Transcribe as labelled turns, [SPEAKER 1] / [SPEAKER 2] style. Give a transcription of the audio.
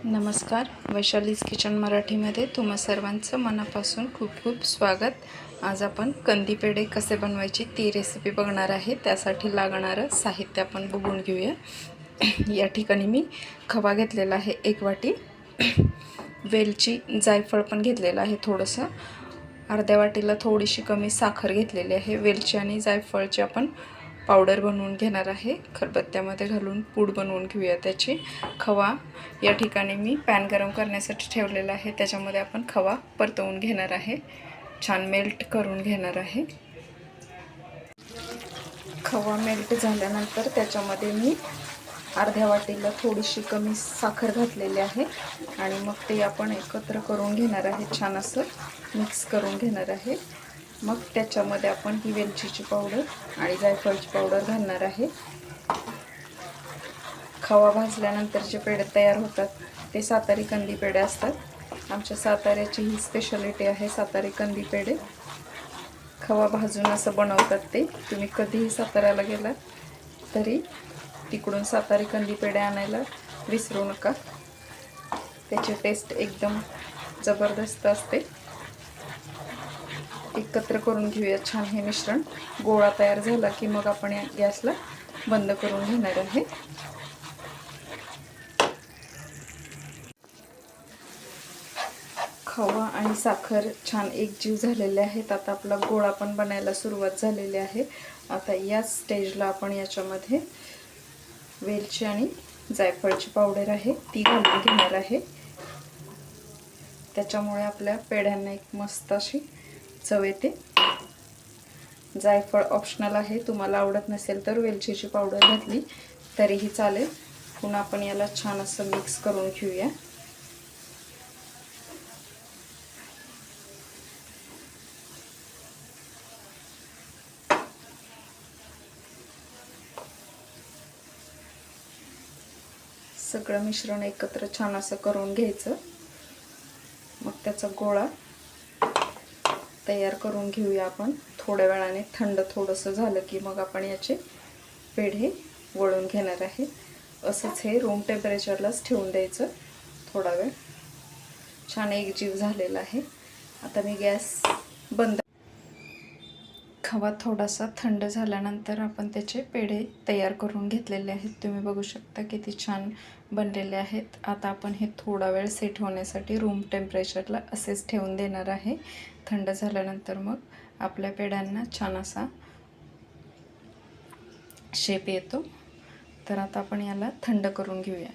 [SPEAKER 1] नमस्कार, वैशालीज किचन मराठीमध्ये तुम्हा सर्वांचं मनापासून खूप खूप स्वागत। आज आपण कंदी पेढे कसे बनवायचे ती रेसिपी बघणार आहे। त्यासाठी लागणारं साहित्य आपण बघून घेऊया। या ठिकाणी मी खवा घेतलेला आहे 1 वाटी, वेलची जायफळ पण घेतलेला आहे थोडंसं, अर्ध्या वाटीला थोडीशी कमी साखर घेतलेली आहे। वेलची आणि जायफळची आपण पावडर बनवून घेणार आहे, खलबत्त्यामध्ये घालून पूड बनवून घेऊया त्याची। खवा या ठिकाणी मी पॅन गरम करण्यासाठी ठेवलेला आहे, त्याच्यामध्ये आपण खवा परतवून घेणार आहे, छान मेल्ट करून घेणार आहे। खवा मेल्ट झाल्यानंतर त्याच्यामध्ये मी अर्ध्या वाटीला थोडीशी कमी साखर घातलेली आहे आणि मग ते आपण एकत्र करून घेणार आहे, छान असं मिक्स करून घेणार आहे। मग त्याच्यामध्ये आपण ही वेलचीची पावडर आणि जायफळची पावडर घालणार आहे। खवा भाजल्यानंतर जे पेढे तयार होतात ते सातारी कंदी पेढे असतात। आमच्या साताऱ्याची ही स्पेशालिटी आहे, सातारी कंदी पेढे। खवा भाजून असं बनवतात ते। तुम्ही कधीही साताऱ्याला गेला तरी तिकडून सातारी कंदी पेढे आणायला विसरू नका, त्याची टेस्ट एकदम जबरदस्त असते। एकत्र करून घेऊया छान हे मिश्रण। गोळा तयार झाला की मग आपण गॅसला बंद करून घेणार आहे। खवा आणि साखर छान एकजीव झालेले आहेत। आता आपला गोळा पण बनायला सुरुवात झालेली आहे। आता या स्टेजला आपण याच्यामध्ये वेलची आणि जायफळची पावडर आहे ती घालून घेणार आहे। त्याच्यामुळे आपल्या पेढ्यांना एक मस्त अशी चव येते। जायफळ ऑप्शनल आहे, तुम्हाला आवडत नसेल तर वेलचीची पावडर घातली तरीही चालेल। पुन्हा आपण याला छान असं मिक्स करून घेऊया। सगळं मिश्रण एकत्र छान असं करून घ्यायचं। मग त्याचा गोळा तयार करून घेऊया आपण। थोड्या वेळाने थंड थोडंसं झालं की मग आपण याचे पेढे वळून घेणार आहे। असंच हे रूम टेम्परेचरलाच ठेवून द्यायचं थोडा वेळ। छान एकजीव झालेला आहे। आता मी गॅस बंद। खवा थोडासा थंड झाल्यानंतर आपण त्याचे पेढे तयार करून घेतलेले आहेत। तुम्ही बघू शकता किती छान बनलेले आहेत। आता आपण हे थोडा वेळ सेट होण्यासाठी रूम टेम्परेचरला असेच ठेवून देणार आहे। थंड झाल्यानंतर मग आपल्या पेढ्यांना छान असा शेप येतो। तर आता आपण याला थंड करून घेऊया।